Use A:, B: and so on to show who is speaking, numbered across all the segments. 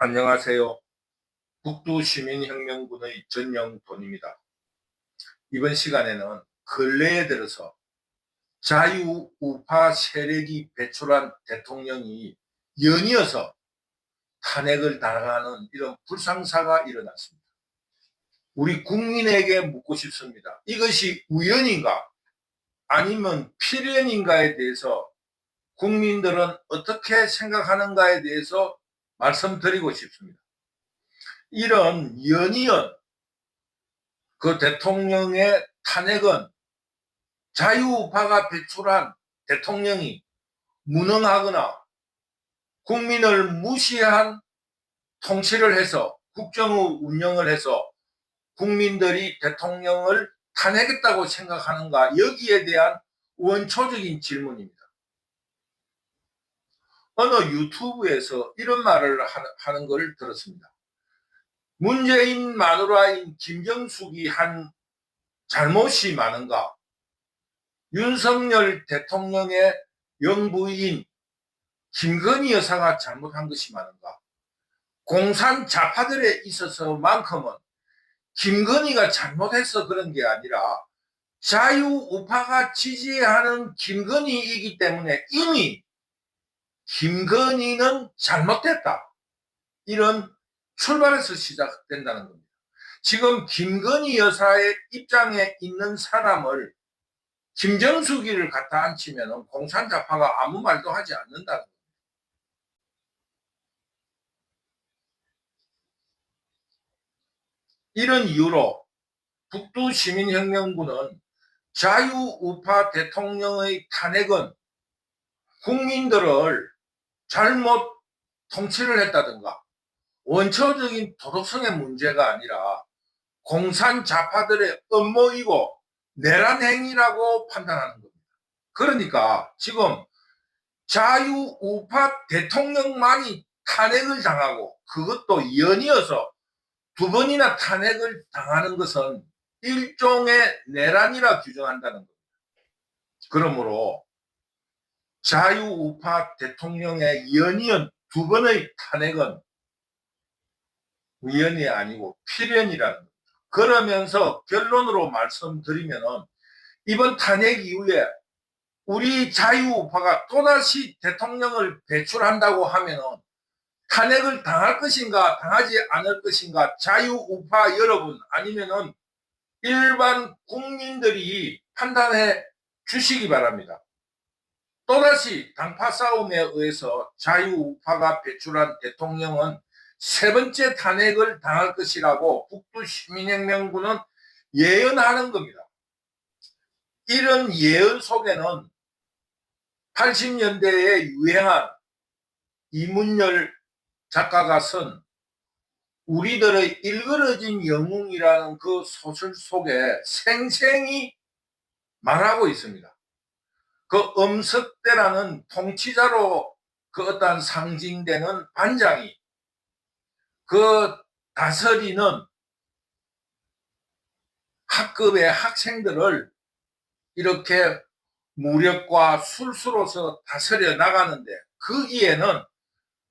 A: 안녕하세요. 북두시민혁명군의 전영돈입니다. 이번 시간에는 근래에 들어서 자유우파 세력이 배출한 대통령이 연이어서 탄핵을 당하는 이런 불상사가 일어났습니다. 우리 국민에게 묻고 싶습니다. 이것이 우연인가 아니면 필연인가에 대해서 국민들은 어떻게 생각하는가에 대해서 말씀드리고 싶습니다. 이런 연이은 그 대통령의 탄핵은 자유우파가 배출한 대통령이 무능하거나 국민을 무시한 통치를 해서 국정의 운영을 해서 국민들이 대통령을 탄핵했다고 생각하는가, 여기에 대한 원초적인 질문입니다. 어느 유튜브에서 이런 말을 하는 걸 들었습니다. 문재인 마누라인 김정숙이 한 잘못이 많은가, 윤석열 대통령의 영부인 김건희 여사가 잘못한 것이 많은가, 공산 좌파들에 있어서만큼은 김건희가 잘못해서 그런 게 아니라 자유우파가 지지하는 김건희이기 때문에 이미 김건희는 잘못됐다, 이런 출발에서 시작된다는 겁니다. 지금 김건희 여사의 입장에 있는 사람을 김정숙이를 갖다 앉히면 공산좌파가 아무 말도 하지 않는다는 겁니다. 이런 이유로 북두시민혁명군은 자유우파 대통령의 탄핵은 국민들을 잘못 통치를 했다든가 원초적인 도덕성의 문제가 아니라 공산좌파들의 음모이고 내란 행위라고 판단하는 겁니다. 그러니까 지금 자유우파 대통령만이 탄핵을 당하고, 그것도 연이어서 두 번이나 탄핵을 당하는 것은 일종의 내란이라 규정한다는 겁니다. 그러므로 자유우파 대통령의 연이은 두 번의 탄핵은 우연이 아니고 필연이라는 겁니다. 그러면서 결론으로 말씀드리면 이번 탄핵 이후에 우리 자유우파가 또다시 대통령을 배출한다고 하면 탄핵을 당할 것인가 당하지 않을 것인가 자유우파 여러분 아니면은 일반 국민들이 판단해 주시기 바랍니다. 또다시 당파 싸움에 의해서 자유우파가 배출한 대통령은 세 번째 탄핵을 당할 것이라고 북두시민혁명군은 예언하는 겁니다. 이런 예언 속에는 80년대에 유행한 이문열 작가가 쓴 우리들의 일그러진 영웅이라는 그 소설 속에 생생히 말하고 있습니다. 그 엄석대라는 통치자로 그 어떤 상징되는 반장이 그 다스리는 학급의 학생들을 이렇게 무력과 술수로서 다스려 나가는데, 거기에는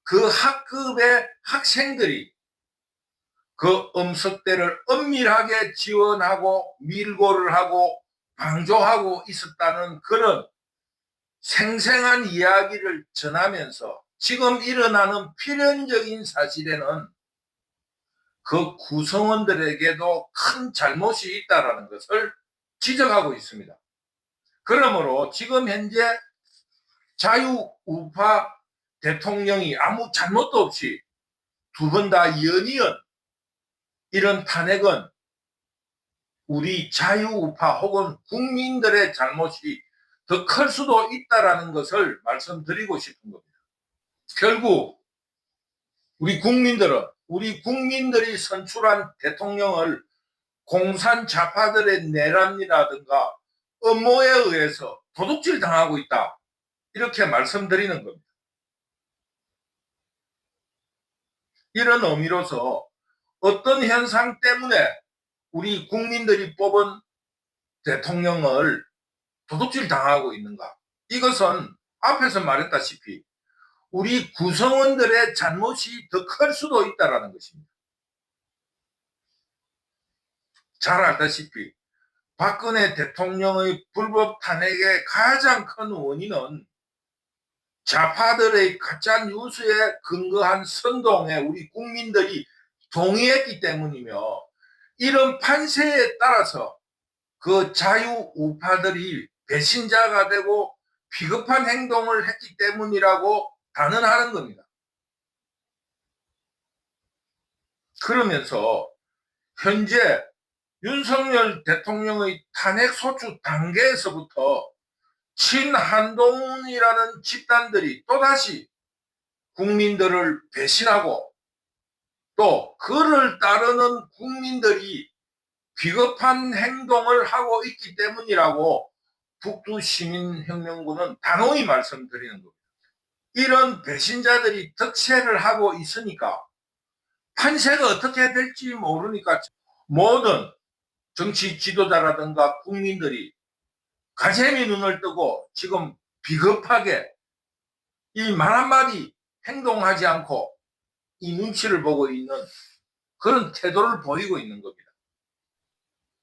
A: 그 학급의 학생들이 그 엄석대를 엄밀하게 지원하고 밀고를 하고 방조하고 있었다는 그런 생생한 이야기를 전하면서 지금 일어나는 필연적인 사실에는 그 구성원들에게도 큰 잘못이 있다는 것을 지적하고 있습니다. 그러므로 지금 현재 자유우파 대통령이 아무 잘못도 없이 두 번 다 연이은 이런 탄핵은 우리 자유우파 혹은 국민들의 잘못이 더 클 수도 있다는 것을 말씀드리고 싶은 겁니다. 결국 우리 국민들이 선출한 대통령을 공산 좌파들의 내란이라든가 음모에 의해서 도둑질 당하고 있다, 이렇게 말씀드리는 겁니다. 이런 의미로서 어떤 현상 때문에 우리 국민들이 뽑은 대통령을 도둑질 당하고 있는가, 이것은 앞에서 말했다시피 우리 구성원들의 잘못이 더 클 수도 있다는 것입니다. 잘 알다시피 박근혜 대통령의 불법 탄핵의 가장 큰 원인은 좌파들의 가짜 뉴스에 근거한 선동에 우리 국민들이 동의했기 때문이며, 이런 판세에 따라서 그 자유우파들이 배신자가 되고 비겁한 행동을 했기 때문이라고 단언하는 겁니다. 그러면서 현재 윤석열 대통령의 탄핵 소추 단계에서부터 친한동훈이라는 집단들이 또다시 국민들을 배신하고, 또 그를 따르는 국민들이 비겁한 행동을 하고 있기 때문이라고 북두시민혁명군은 단호히 말씀드리는 겁니다. 이런 배신자들이 득세를 하고 있으니까 판세가 어떻게 될지 모르니까 모든 정치 지도자라든가 국민들이 가재미 눈을 뜨고 지금 비겁하게 이 말 한마디 행동하지 않고 이 눈치를 보고 있는 그런 태도를 보이고 있는 겁니다.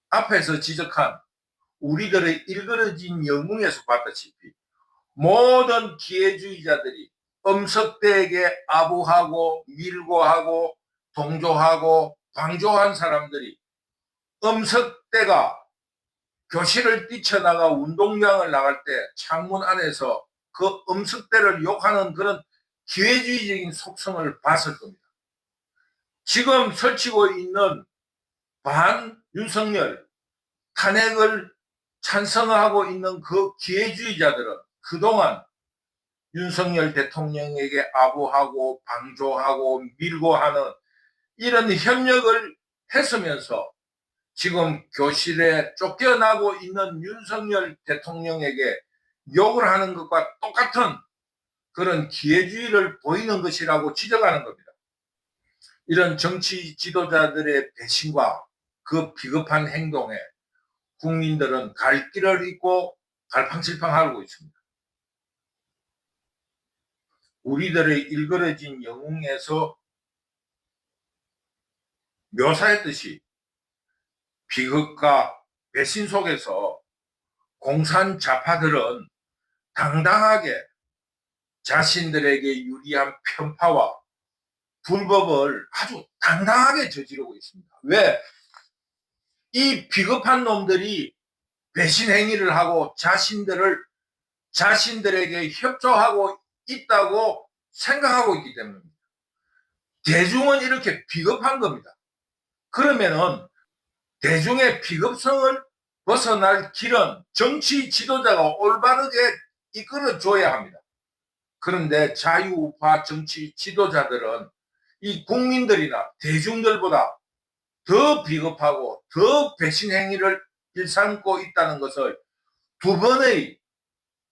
A: 앞에서 지적한 우리들의 일그러진 영웅에서 봤다시피 모든 기회주의자들이 엄석대에게 아부하고 밀고하고 동조하고 방조한 사람들이 엄석대가 교실을 뛰쳐나가 운동장을 나갈 때 창문 안에서 그 엄석대를 욕하는 그런 기회주의적인 속성을 봤을 겁니다. 지금 설치고 있는 반 윤석열 탄핵을 찬성하고 있는 그 기회주의자들은 그동안 윤석열 대통령에게 아부하고 방조하고 밀고 하는 이런 협력을 했으면서 지금 교실에 쫓겨나고 있는 윤석열 대통령에게 욕을 하는 것과 똑같은 그런 기회주의를 보이는 것이라고 지적하는 겁니다. 이런 정치 지도자들의 배신과 그 비겁한 행동에 국민들은 갈 길을 잃고 갈팡질팡하고 있습니다. 우리들의 일그러진 영웅에서 묘사했듯이 비극과 배신 속에서 공산 좌파들은 당당하게 자신들에게 유리한 편파와 불법을 아주 당당하게 저지르고 있습니다. 왜? 이 비겁한 놈들이 배신 행위를 하고 자신들에게 협조하고 있다고 생각하고 있기 때문입니다. 대중은 이렇게 비겁한 겁니다. 그러면은 대중의 비겁성을 벗어날 길은 정치 지도자가 올바르게 이끌어줘야 합니다. 그런데 자유우파 정치 지도자들은 이 국민들이나 대중들보다 더 비겁하고 더 배신 행위를 일삼고 있다는 것을 두 번의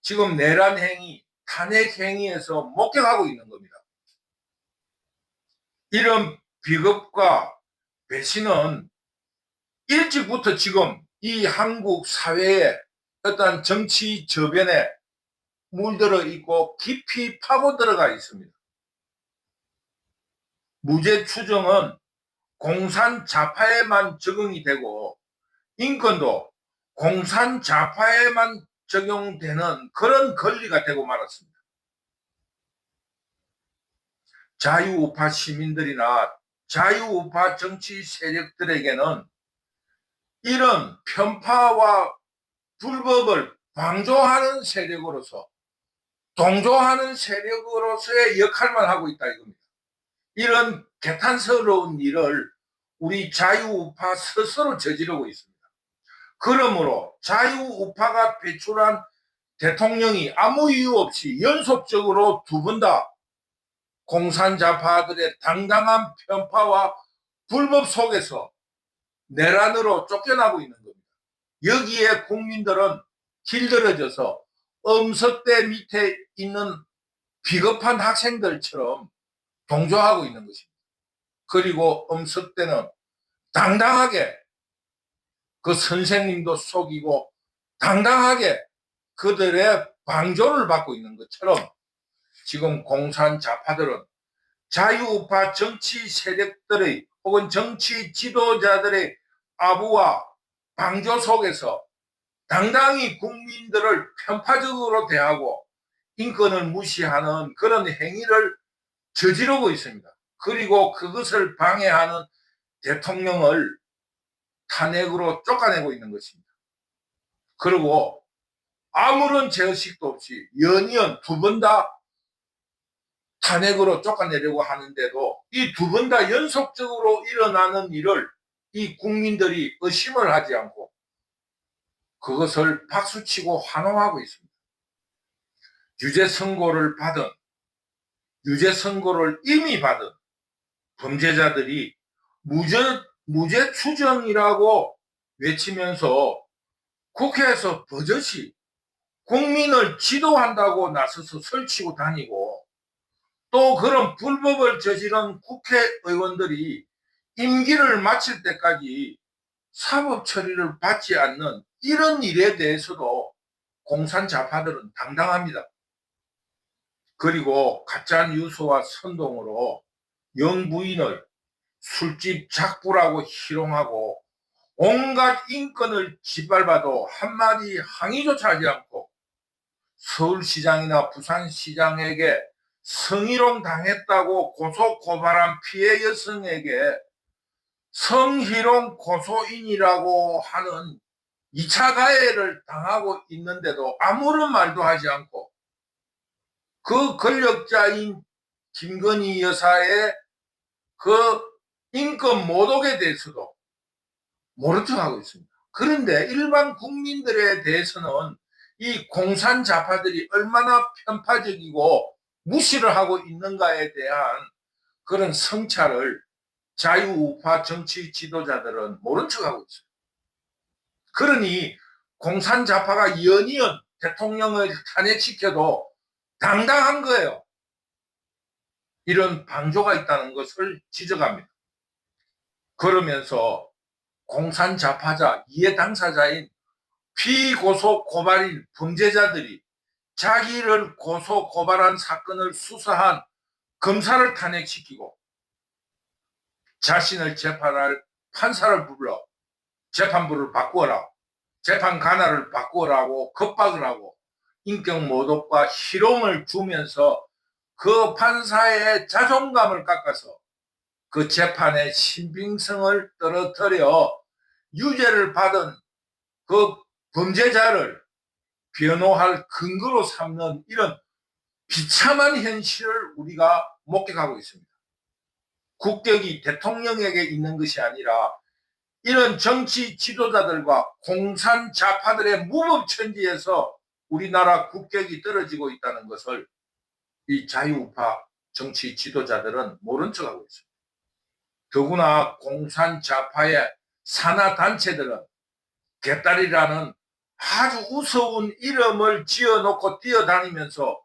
A: 지금 내란 행위, 탄핵 행위에서 목격하고 있는 겁니다. 이런 비겁과 배신은 일찍부터 지금 이 한국 사회에 어떤 정치 저변에 물들어 있고 깊이 파고 들어가 있습니다. 무죄 추정은 공산 좌파에만 적용이 되고 인권도 공산 좌파에만 적용되는 그런 권리가 되고 말았습니다. 자유우파 시민들이나 자유우파 정치 세력들에게는 이런 편파와 불법을 방조하는 세력으로서 동조하는 세력으로서의 역할만 하고 있다 이겁니다. 이런 개탄스러운 일을 우리 자유우파 스스로 저지르고 있습니다. 그러므로 자유우파가 배출한 대통령이 아무 이유 없이 연속적으로 두 번 다 공산좌파들의 당당한 편파와 불법 속에서 내란으로 쫓겨나고 있는 겁니다. 여기에 국민들은 길들여져서 엄석대 밑에 있는 비겁한 학생들처럼 동조하고 있는 것입니다. 그리고 엄석대는 당당하게 그 선생님도 속이고 당당하게 그들의 방조를 받고 있는 것처럼 지금 공산 좌파들은 자유우파 정치 세력들의 혹은 정치 지도자들의 아부와 방조 속에서 당당히 국민들을 편파적으로 대하고 인권을 무시하는 그런 행위를 저지르고 있습니다. 그리고 그것을 방해하는 대통령을 탄핵으로 쫓아내고 있는 것입니다. 그리고 아무런 죄의식도 없이 연이은 두 번 다 탄핵으로 쫓아내려고 하는데도 이 두 번 다 연속적으로 일어나는 일을 이 국민들이 의심을 하지 않고 그것을 박수치고 환호하고 있습니다. 유죄 선고를 이미 받은 범죄자들이 무죄 추정이라고 외치면서 국회에서 버젓이 국민을 지도한다고 나서서 설치고 다니고 또 그런 불법을 저지른 국회의원들이 임기를 마칠 때까지 사법 처리를 받지 않는 이런 일에 대해서도 공산 좌파들은 당당합니다. 그리고 가짜 뉴스와 선동으로 영부인을 술집 작부라고 희롱하고 온갖 인권을 짓밟아도 한마디 항의조차 하지 않고 서울시장이나 부산시장에게 성희롱 당했다고 고소 고발한 피해 여성에게 성희롱 고소인이라고 하는 2차 가해를 당하고 있는데도 아무런 말도 하지 않고 그 권력자인 김건희 여사의 그 인권 모독에 대해서도 모른 척하고 있습니다. 그런데 일반 국민들에 대해서는 이 공산 좌파들이 얼마나 편파적이고 무시를 하고 있는가에 대한 그런 성찰을 자유우파 정치 지도자들은 모른 척하고 있어요. 그러니 공산 좌파가 연이은 대통령을 탄핵시켜도 당당한 거예요. 이런 방조가 있다는 것을 지적합니다. 그러면서 공산 좌파자 이해 당사자인 피고소 고발인 범죄자들이 자기를 고소 고발한 사건을 수사한 검사를 탄핵시키고 자신을 재판할 판사를 불러 재판부를 바꾸어라, 재판 관할을 바꾸어라고 겁박을 하고 인격 모독과 희롱을 주면서 그 판사의 자존감을 깎아서 그 재판의 신빙성을 떨어뜨려 유죄를 받은 그 범죄자를 변호할 근거로 삼는 이런 비참한 현실을 우리가 목격하고 있습니다. 국격이 대통령에게 있는 것이 아니라 이런 정치 지도자들과 공산 좌파들의 무법천지에서 우리나라 국격이 떨어지고 있다는 것을 이 자유우파 정치 지도자들은 모른 척하고 있습니다. 더구나 공산 좌파의 산하 단체들은 개딸이라는 아주 우스운 이름을 지어놓고 뛰어다니면서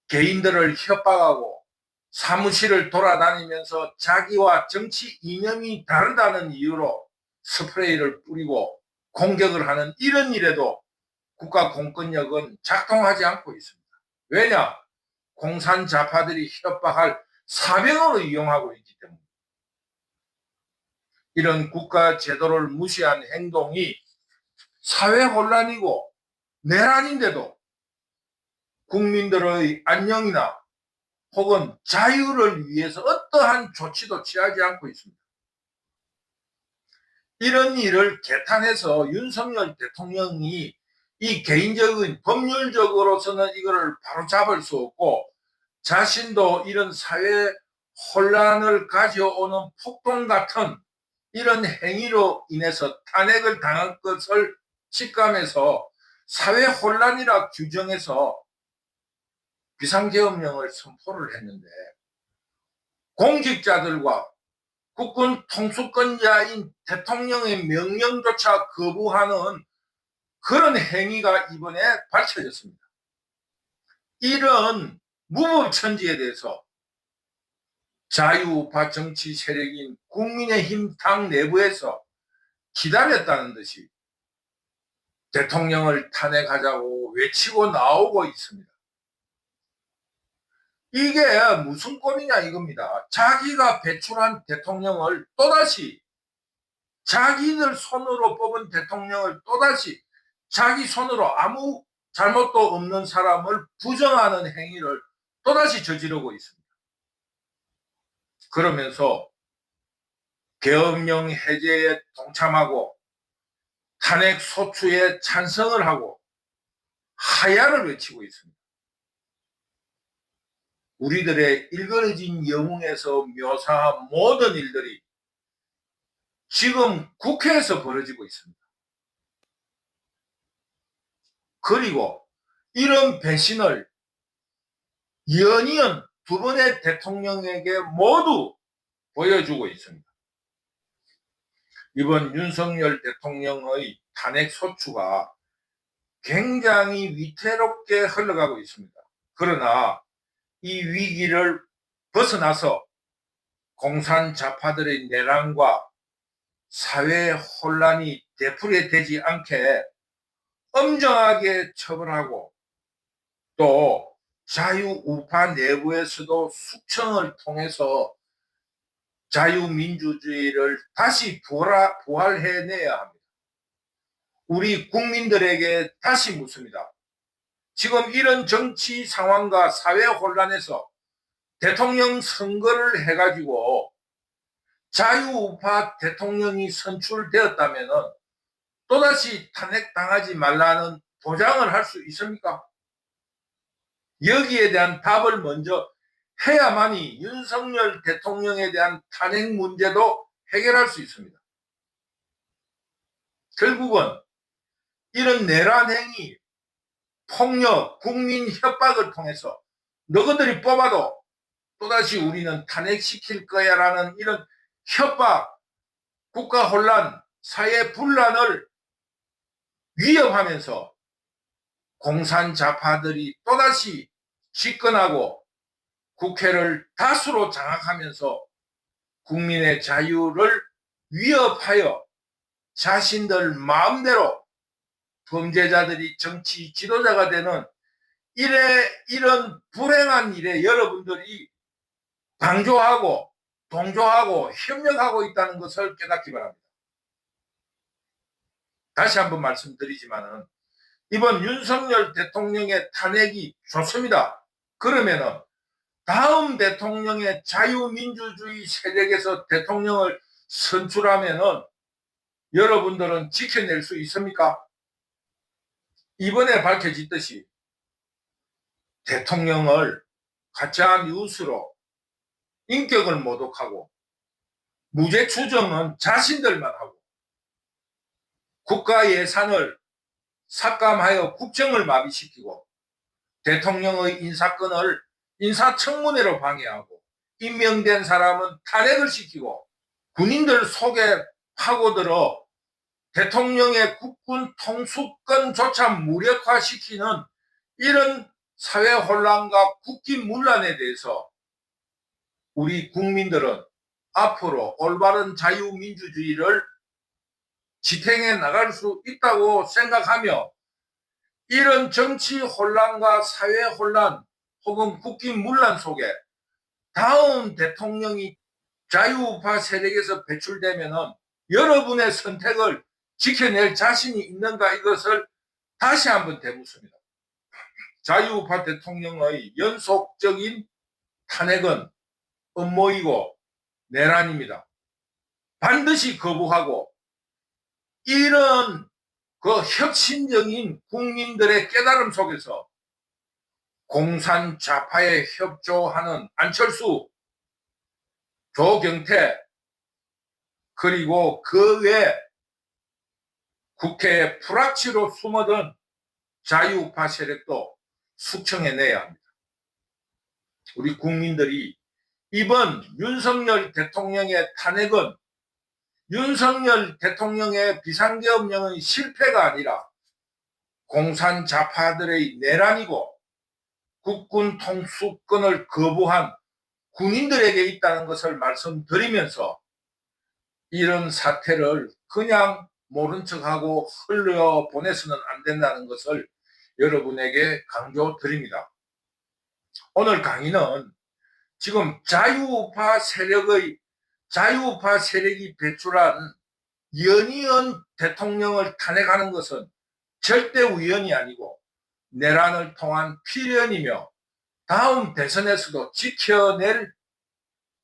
A: 개인들을 협박하고 사무실을 돌아다니면서 자기와 정치 이념이 다르다는 이유로 스프레이를 뿌리고 공격을 하는 이런 일에도 국가 공권력은 작동하지 않고 있습니다. 왜냐? 공산 좌파들이 협박할 사병으로 이용하고 있기 때문에. 이런 국가 제도를 무시한 행동이 사회 혼란이고 내란인데도 국민들의 안녕이나 혹은 자유를 위해서 어떠한 조치도 취하지 않고 있습니다. 이런 일을 개탄해서 윤석열 대통령이 이 개인적인 법률적으로서는 이거를 바로 잡을 수 없고 자신도 이런 사회 혼란을 가져오는 폭동 같은 이런 행위로 인해서 탄핵을 당한 것을 직감해서 사회 혼란이라 규정해서 비상계엄령을 선포를 했는데 공직자들과 국군 통수권자인 대통령의 명령조차 거부하는 그런 행위가 이번에 밝혀졌습니다. 이런 무법천지에 대해서 자유우파 정치 세력인 국민의힘 당 내부에서 기다렸다는 듯이 대통령을 탄핵하자고 외치고 나오고 있습니다. 이게 무슨 꼴이냐 이겁니다. 자기가 배출한 대통령을 또다시, 자기들 손으로 뽑은 대통령을 또다시 자기 손으로 아무 잘못도 없는 사람을 부정하는 행위를 또다시 저지르고 있습니다. 그러면서 계엄령 해제에 동참하고 탄핵 소추에 찬성을 하고 하야를 외치고 있습니다. 우리들의 일그러진 영웅에서 묘사한 모든 일들이 지금 국회에서 벌어지고 있습니다. 그리고 이런 배신을 연이은 두 번의 대통령에게 모두 보여주고 있습니다. 이번 윤석열 대통령의 탄핵 소추가 굉장히 위태롭게 흘러가고 있습니다. 그러나 이 위기를 벗어나서 공산 좌파들의 내란과 사회 혼란이 되풀이되지 않게 엄정하게 처벌하고 또 자유우파 내부에서도 숙청을 통해서 자유민주주의를 다시 부활해내야 합니다. 우리 국민들에게 다시 묻습니다. 지금 이런 정치 상황과 사회 혼란에서 대통령 선거를 해가지고 자유우파 대통령이 선출되었다면 또다시 탄핵당하지 말라는 보장을 할 수 있습니까? 여기에 대한 답을 먼저 해야만이 윤석열 대통령에 대한 탄핵 문제도 해결할 수 있습니다. 결국은 이런 내란 행위, 폭력, 국민 협박을 통해서 너희들이 뽑아도 또다시 우리는 탄핵시킬 거야라는 이런 협박, 국가 혼란, 사회 분란을 위협하면서 공산 좌파들이 또다시 집권하고 국회를 다수로 장악하면서 국민의 자유를 위협하여 자신들 마음대로 범죄자들이 정치 지도자가 되는 이런 불행한 일에 여러분들이 방조하고 동조하고 협력하고 있다는 것을 깨닫기 바랍니다. 다시 한번 말씀드리지만은 이번 윤석열 대통령의 탄핵이 좋습니다. 그러면은 다음 대통령의 자유민주주의 세력에서 대통령을 선출하면은 여러분들은 지켜낼 수 있습니까? 이번에 밝혀졌듯이 대통령을 가짜 뉴스로 인격을 모독하고 무죄 추정은 자신들만 하고 국가 예산을 삭감하여 국정을 마비시키고 대통령의 인사권을 인사청문회로 방해하고 임명된 사람은 탄핵을 시키고 군인들 속에 파고들어 대통령의 국군 통수권조차 무력화시키는 이런 사회 혼란과 국기 문란에 대해서 우리 국민들은 앞으로 올바른 자유민주주의를 지탱해 나갈 수 있다고 생각하며 이런 정치 혼란과 사회 혼란 혹은 국기 문란 속에 다음 대통령이 자유우파 세력에서 배출되면 여러분의 선택을 지켜낼 자신이 있는가 이것을 다시 한번 되묻습니다. 자유우파 대통령의 연속적인 탄핵은 음모이고 내란입니다. 반드시 거부하고 이런 그 혁신적인 국민들의 깨달음 속에서 공산 좌파에 협조하는 안철수, 조경태 그리고 그 외 국회에 불확실로 숨어든 자유우파 세력도 숙청해내야 합니다. 우리 국민들이 이번 윤석열 대통령의 탄핵은 윤석열 대통령의 비상계엄령의 실패가 아니라 공산 좌파들의 내란이고 국군 통수권을 거부한 군인들에게 있다는 것을 말씀드리면서 이런 사태를 그냥 모른 척하고 흘려보내서는 안 된다는 것을 여러분에게 강조드립니다. 오늘 강의는 지금 자유우파 세력이 배출한 연이은 대통령을 탄핵하는 것은 절대 우연이 아니고 내란을 통한 필연이며 다음 대선에서도 지켜낼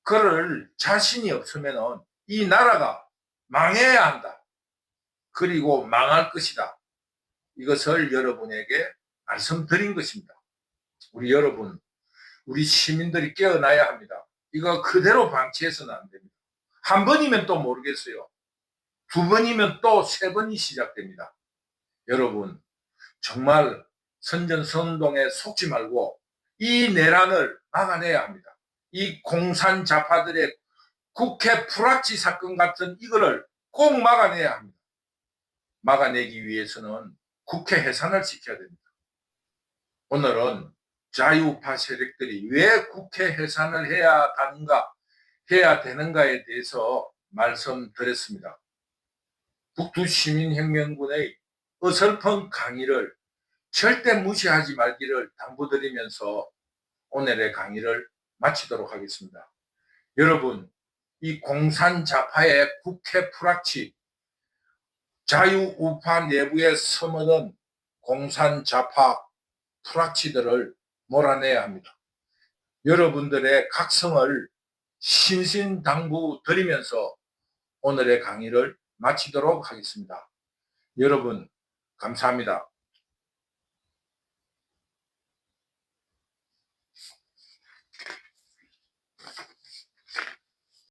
A: 그럴 자신이 없으면 이 나라가 망해야 한다. 그리고 망할 것이다. 이것을 여러분에게 말씀드린 것입니다. 우리 여러분, 우리 시민들이 깨어나야 합니다. 이거 그대로 방치해서는 안 됩니다. 한 번이면 또 모르겠어요. 두 번이면 또 세 번이 시작됩니다. 여러분, 정말 선전선동에 속지 말고 이 내란을 막아내야 합니다. 이 공산 좌파들의 국회 불합치 사건 같은 이거를 꼭 막아내야 합니다. 막아내기 위해서는 국회 해산을 시켜야 됩니다. 오늘은 자유우파 세력들이 왜 국회 해산을 해야 되는가에 대해서 말씀드렸습니다. 북두시민혁명군의 어설픈 강의를 절대 무시하지 말기를 당부드리면서 오늘의 강의를 마치도록 하겠습니다. 여러분, 이 공산 좌파의 국회 불합치, 자유우파 내부에 서머든 공산 좌파 불합치들을 몰아내야 합니다. 여러분들의 각성을 신신당부 드리면서 오늘의 강의를 마치도록 하겠습니다. 여러분, 감사합니다.